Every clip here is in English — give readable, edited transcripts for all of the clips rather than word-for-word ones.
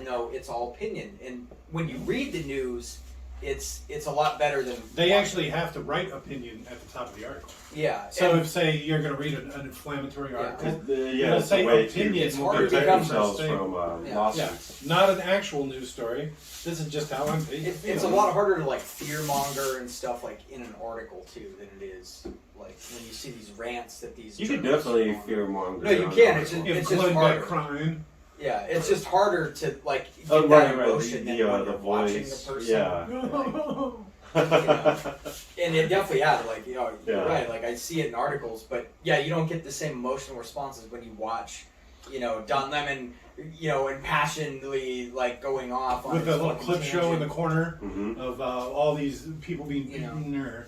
though it's all opinion. And when you read the news, it's a lot better than They actually have to write opinion at the top of the article. Yeah. So if, say, you're going to read an inflammatory article, yeah, it'll say opinion. It's hard to protect become themselves from lawsuits. Yeah, not an actual news story. This is just how I'm feeling. It's a lot harder to like fear monger and stuff like in an article too than it is like when you see these rants that these. You can definitely fear monger. No, you can. It's just harder. Crying. Yeah, it's just harder to like get right, that emotion than when the you're voice. watching the person. Yeah. And it definitely like you're Yeah. right. Like I see it in articles, but yeah, you don't get the same emotional responses when you watch, Don Lemon, impassionedly like going off on with the little clip show in the corner Mm-hmm. of all these people being beaten or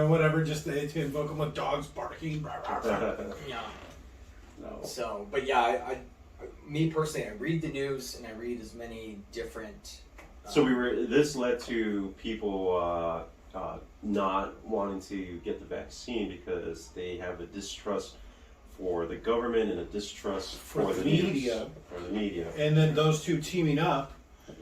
whatever, just to invoke them with dogs barking. Blah, blah, blah. Yeah. No. So, but yeah, I me personally, I read the news and I read as many different. So this led to people not wanting to get the vaccine because they have a distrust for the government and a distrust for the media. For the media. And then those two teaming up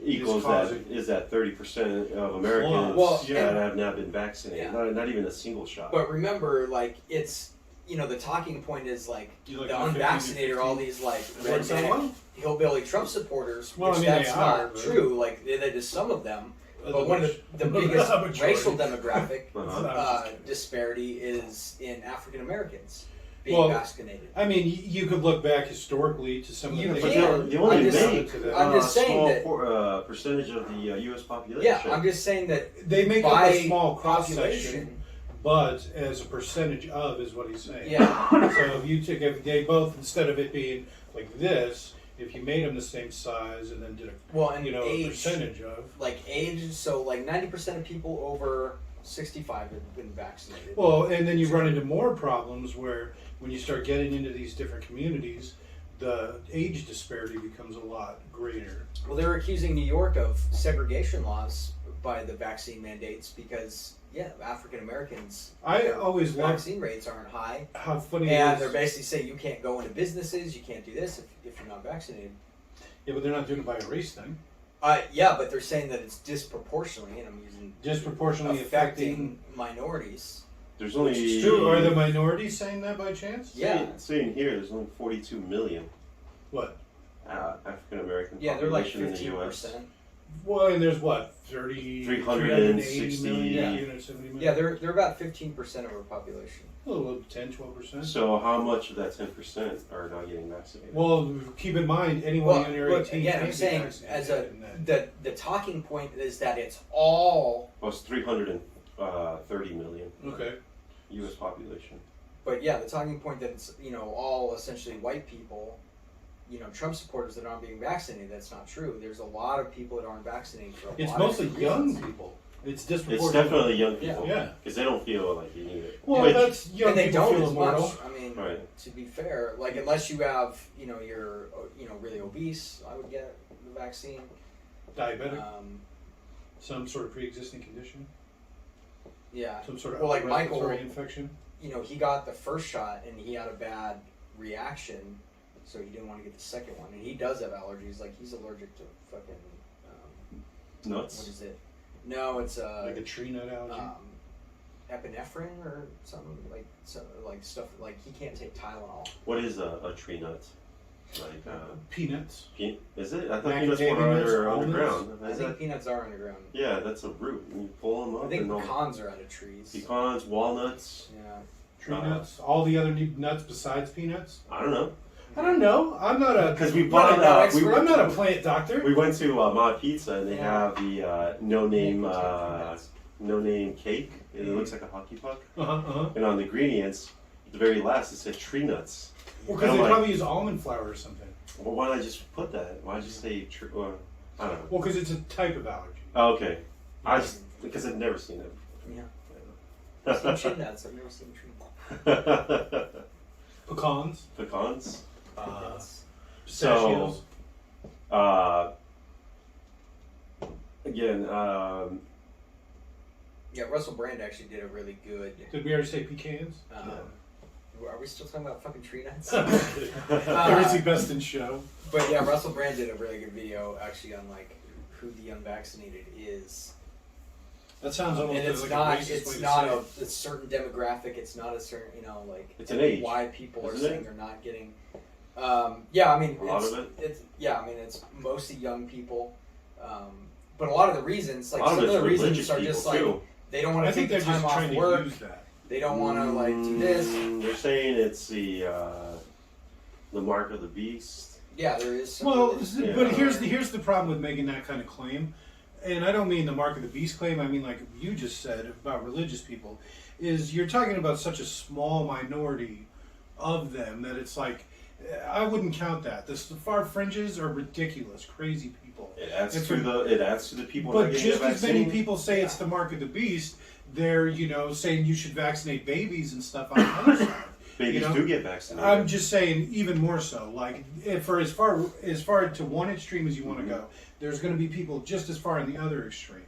equals that 30% of Americans that have not been vaccinated. Yeah. Not even a single shot. But remember, like it's the talking point is like the unvaccinated are all these like redneck hillbilly Trump supporters, which that's not true. Like that is some of them. But one of the biggest racial demographic disparity is in African Americans being vaccinated. I mean, you could look back historically to some of the they only make I'm just saying small percentage of the U.S. population. Yeah, I'm just saying that they make up a small cross section, but as a percentage of is what he's saying. Yeah. So if they both, instead of it being like this, if you made them the same size and then did a percentage of age, so like 90% of people over 65 have been vaccinated. Well, and then you run into more problems where when you start getting into these different communities, the age disparity becomes a lot greater. Well, they're accusing New York of segregation laws by the vaccine mandates because African Americans. I always vaccine rates aren't high. How funny! And they're basically saying you can't go into businesses, you can't do this if you're not vaccinated. Yeah, but they're not doing it by a race thing. Yeah, but they're saying that it's disproportionately, and I'm using disproportionately affecting minorities. There's only it's true. Are the minorities saying that by chance? Yeah, saying here there's only 42 million. What? African American. Yeah, they're like 15%. In the US. Well, and there's what 360 million, 70 million. Yeah, they're about 15% of our population. A little 10-12%. So how much of that 10% are not getting vaccinated? Well, keep in mind anyone under 18. Again, I'm saying the talking point is that it's all. Well, it's 330 million. Okay. U.S. population. But yeah, the talking point that it's all essentially white people. Trump supporters that aren't being vaccinated. That's not true. There's a lot of people that aren't vaccinated. It's mostly young people. It's disproportionate. It's definitely young people. Yeah. Because they don't feel like you need it. Well, that's young and they people don't feel as immortal. much. I mean, to be fair, like unless you have, you're, really obese, I would get the vaccine. Diabetic. Some sort of pre-existing condition. Yeah. Some sort of like respiratory infection. He got the first shot and he had a bad reaction. So he didn't want to get the second one, and he does have allergies. Like he's allergic to fucking nuts. What is it? No, it's like a tree nut allergy. Epinephrine or something like stuff like he can't take Tylenol. What is a tree nut? Like peanuts. Is it? I thought peanuts were underground. I think peanuts are underground. Yeah, that's a root. You pull them up. I think pecans are out of trees. Pecans, walnuts. Yeah. Tree nuts. All the other nuts besides peanuts. I don't know. I'm not a because we bought. I'm not a plant doctor. We went to Ma Pizza and they have the no name cake. It looks like a hockey puck. And on the ingredients, at the very last, it said tree nuts. Well, because they probably use almond flour or something. Well, why not just put that? Why just say tree? I don't know. Well, because it's a type of allergy. Oh, okay. Because I've never seen it. Yeah. I've seen tree nuts. I've never seen tree nuts. Pecans. Pistachios. Again, yeah, Russell Brand actually did a really good. Did we already say pecans? Are we still talking about fucking tree nuts? Or is he best in show? But yeah, Russell Brand did a really good video actually on like who the unvaccinated is. That sounds almost and it's like not. a racist It's way not to a, a certain demographic. It's not a certain. Like it's an age. Why people are Isn't saying it? they're not getting. Yeah, I mean, a lot of it. It's yeah, I mean, it's mostly young people. But a lot of the reasons, like some of of the reasons, religious are just people, like too. they don't want I to think take they're the time just off trying work. to use that. They don't want to like do this. They're saying it's the mark of the beast. Yeah, there is. Some Well, religious- but here's the problem with making that kind of claim, and I don't mean the mark of the beast claim. I mean like you just said about religious people, is you're talking about such a small minority of them that it's like I wouldn't count that. The far fringes are ridiculous, crazy people. It adds to the people. But not getting just the as many vaccine. people say it's the mark of the beast, they're saying you should vaccinate babies and stuff on the other side. Babies do get vaccinated. I'm just saying, even more so. Like, for as far to one extreme as you want to go, there's going to be people just as far in the other extreme.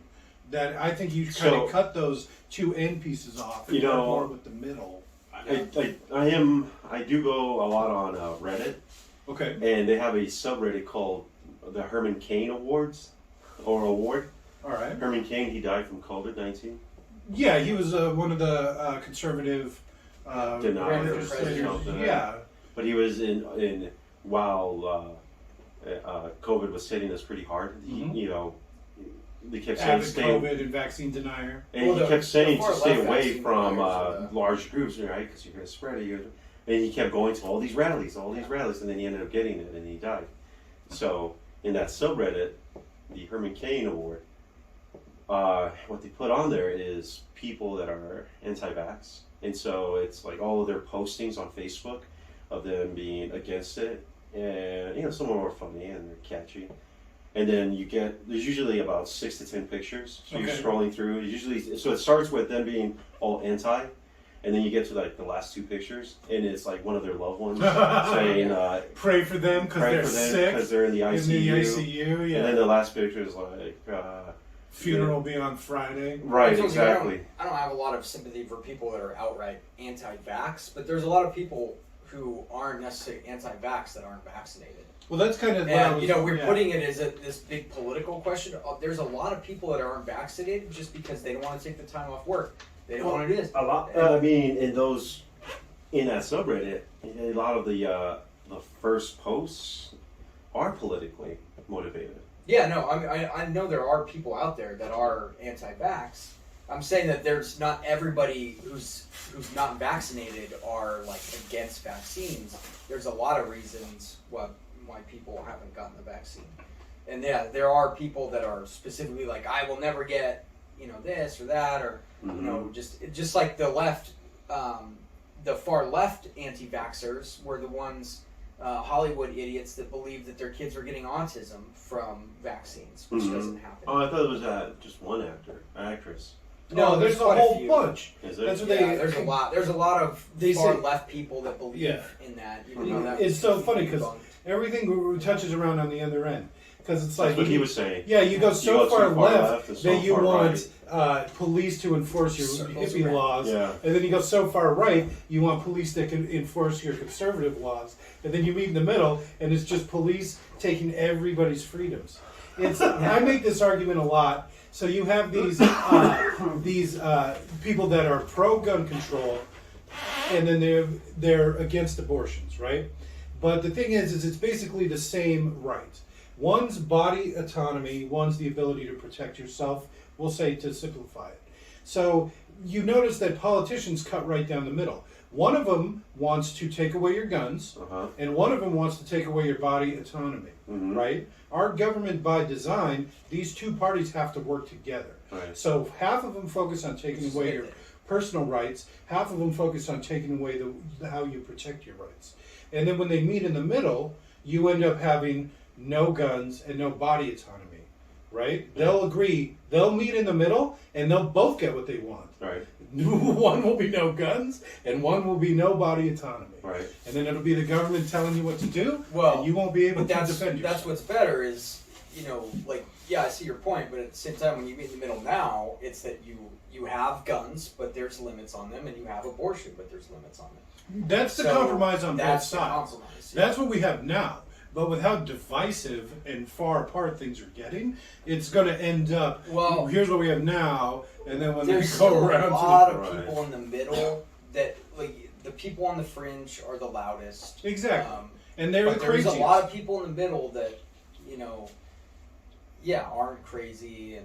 That I think you kind of cut those two end pieces off and go more with the middle. I do go a lot on Reddit. Okay. And they have a subreddit called the Herman Cain Award. All right. Herman Cain, he died from COVID-19. Yeah, he was one of the conservative deniers. Yeah. But he was while COVID was hitting us pretty hard. They kept saying COVID and vaccine denier. And he kept saying to stay away from large groups, right? Because you're going to spread it. And he kept going to all these rallies, and then he ended up getting it, and he died. So in that subreddit, the Herman Cain Award, what they put on there is people that are anti-vax, and so it's like all of their postings on Facebook of them being against it, and some of them are funny and they're catchy. And then there's usually about 6 to 10 pictures. So you're scrolling through. So it starts with them being all anti, and then you get to like the last 2 pictures, and it's like one of their loved ones saying, "Pray for them because they're sick because they're in the ICU." Yeah. And then the last picture is like, funeral will be on Friday. Right, exactly. I don't have a lot of sympathy for people that are outright anti-vax, but there's a lot of people who aren't necessarily anti-vax that aren't vaccinated. Well, that's kind of we're putting it as this big political question. There's a lot of people that aren't vaccinated just because they don't want to take the time off work. They don't want to do this. A lot. I mean, in that subreddit, a lot of the first posts are politically motivated. Yeah, no, I know there are people out there that are anti-vax. I'm saying that there's not everybody who's not vaccinated are like against vaccines. There's a lot of reasons why people haven't gotten the vaccine. And yeah, there are people that are specifically like, I will never get, this or that, or just like the left, the far left anti-vaxxers were the ones, Hollywood idiots that believe that their kids are getting autism from vaccines, which doesn't happen. Oh, I thought it was just one actress. No, there's a whole bunch. Is there? That's what There's a lot. There's a lot of far left people that believe in that. Even though that it's so funny because everything touches around on the other end. Because it's like that's what he was saying. Yeah, you go so far left that you want right. Police to enforce your hippie laws, and then you go so far right you want police that can enforce your conservative laws, and then you meet in the middle and it's just police taking everybody's freedoms. I make this argument a lot. So you have these people that are pro-gun control, and then they're against abortions, right? But the thing is it's basically the same right. One's body autonomy, one's the ability to protect yourself, we'll say, to simplify it. So you notice that politicians cut right down the middle. One of them wants to take away your guns, and one of them wants to take away your body autonomy, right? Our government, by design, these two parties have to work together. Right. So half of them focus on taking away your personal rights, half of them focus on taking away how you protect your rights. And then when they meet in the middle, you end up having no guns and no body autonomy, right? Yeah. They'll agree, they'll meet in the middle, and they'll both get what they want. Right. One will be no guns, and one will be no body autonomy. Right. And then it'll be the government telling you what to do, well, and you won't be able to defend yourself. That's what's better is, like, yeah, I see your point, but at the same time, when you meet in the middle now, it's that you have guns, but there's limits on them, and you have abortion, but there's limits on them. That's the compromise on both sides. Compromise, yeah. That's what we have now. But with how divisive and far apart things are getting, it's going to end up. Well, here's what we have now, and then when they there's go still around a lot to of people in the middle that like the people on the fringe are the loudest. Exactly, and they're the there's craziest. a lot of people in the middle that aren't crazy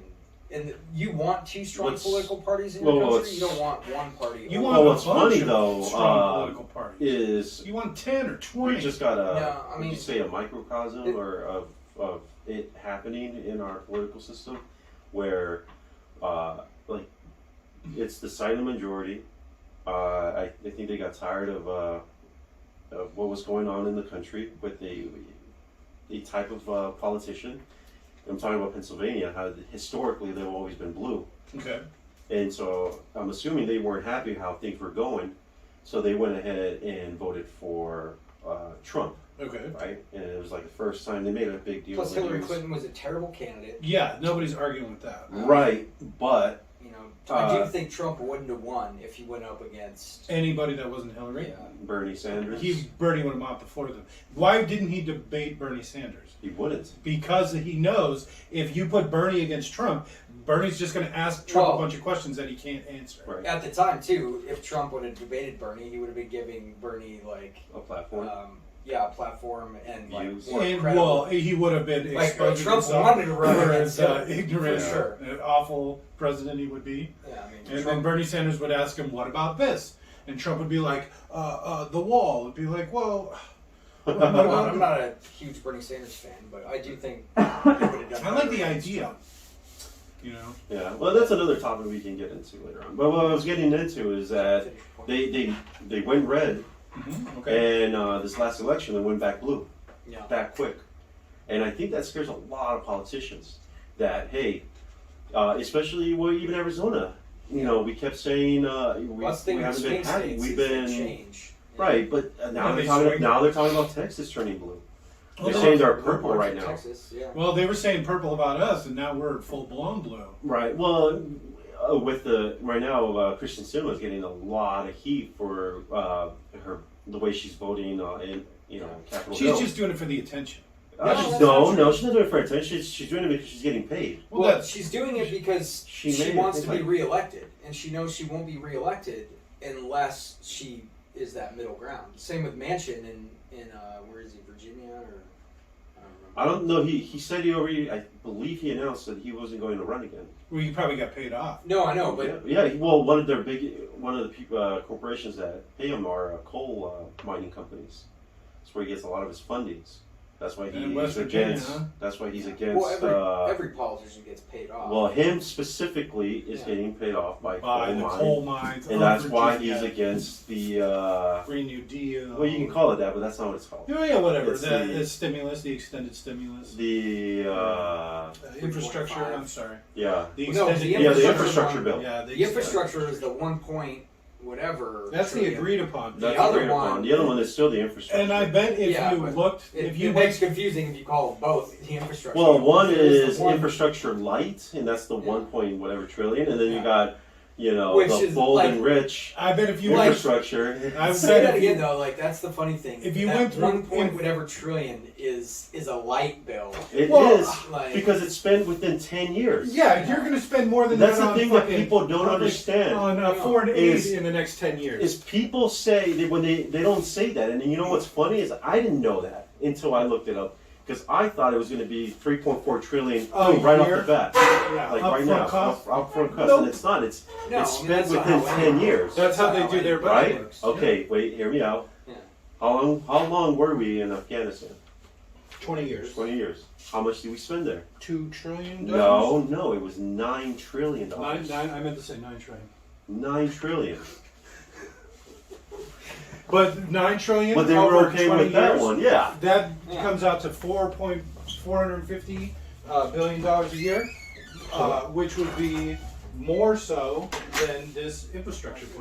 and you want two strong political parties in your country. You don't want one party. You want what's funny though strong political parties. Is you want 10 or 20. We just got a you say a microcosm of it happening in our political system, where like it's the silent majority. I think they got tired of what was going on in the country with a type of politician. I'm talking about Pennsylvania, how historically they've always been blue. Okay. And so I'm assuming they weren't happy how things were going, so they went ahead and voted for Trump. Okay. Right? And it was like the first time they made a big deal. Plus, Hillary Clinton was a terrible candidate. Yeah, nobody's arguing with that. Right, but I do think Trump wouldn't have won if he went up against anybody that wasn't Hillary. Yeah. Bernie Sanders. Bernie would have mopped the floor with him. Why didn't he debate Bernie Sanders? He wouldn't. Because he knows if you put Bernie against Trump, Bernie's just going to ask Trump a bunch of questions that he can't answer. Right. At the time, too, if Trump would have debated Bernie, he would have been giving Bernie a platform. A platform and he would have been exposing Trump wanted to run for against his ignorant, sure. awful president he would be. Yeah, and then Bernie Sanders would ask him, "What about this?" And Trump would be like, "The wall." Would be like, "Well." I'm not a huge Bernie Sanders fan, but I do think he would have done. I like the idea. Yeah. Well, that's another topic we can get into later on. But what I was getting into is that they went red. Mm-hmm. Okay. And this last election, they went back blue, back quick, and I think that scares a lot of politicians. That especially even Arizona, we kept saying we haven't been happy. We've been change. Right, but now they're talking about Texas turning blue. They're saying they're purple right now. Texas, yeah. Well, they were saying purple about us, and now we're full blown blue. Right. Well. With right now, Kristen Sinema is getting a lot of heat for the way she's voting in Capitol Hill. She's just doing it for the attention. No, she's not doing it for attention. She's doing it because she's getting paid. Well, she's doing it because she wants to be reelected, and she knows she won't be reelected unless she is that middle ground. Same with Manchin in where is he, Virginia or? I don't know. He said I believe he announced that he wasn't going to run again. Well, he probably got paid off. No, I know, but well, one of the corporations that pay him are coal mining companies. That's where he gets a lot of his fundings. That's why he's against. Huh? That's why he's against. Well, every politician gets paid off. Well, him specifically is getting paid off by coal mines, and that's why he's against the Green New Deal. Well, you can call it that, but that's not what it's called. Yeah, whatever. The stimulus, the extended stimulus, the infrastructure. I'm sorry. Yeah. The infrastructure bill. Yeah, the infrastructure is the 1 point whatever. That's the agreed upon. The other one is still the infrastructure. And I bet if it makes confusing if you call both the infrastructure. Well, one is infrastructure light, and that's the 1 point whatever trillion, and then you got the bold and rich. I bet if you infrastructure. I say that again though, that's the funny thing. If you went through 1 point whatever trillion is a light bill. It is because it's spent within 10 years. Yeah, you're going to spend more than that's that. The thing that people don't understand on foreign aid in the next 10 years. Is people say that when they don't say that, and you know what's funny is I didn't know that until I looked it up. Because I thought it was going to be 3.4 trillion right off the bat, right now, upfront cost, and it's not. It's spent within 10 years. That's how they do their budget. Right? Okay, wait, hear me out. Yeah. How long were we in Afghanistan? 20 years. 20 years. How much did we spend there? $2 trillion. No, it was $9 trillion. I meant to say 9 trillion. 9 trillion. But $9 trillion. But they were okay with that one, yeah. That comes out to $450 billion a year, which would be more so than this infrastructure plan.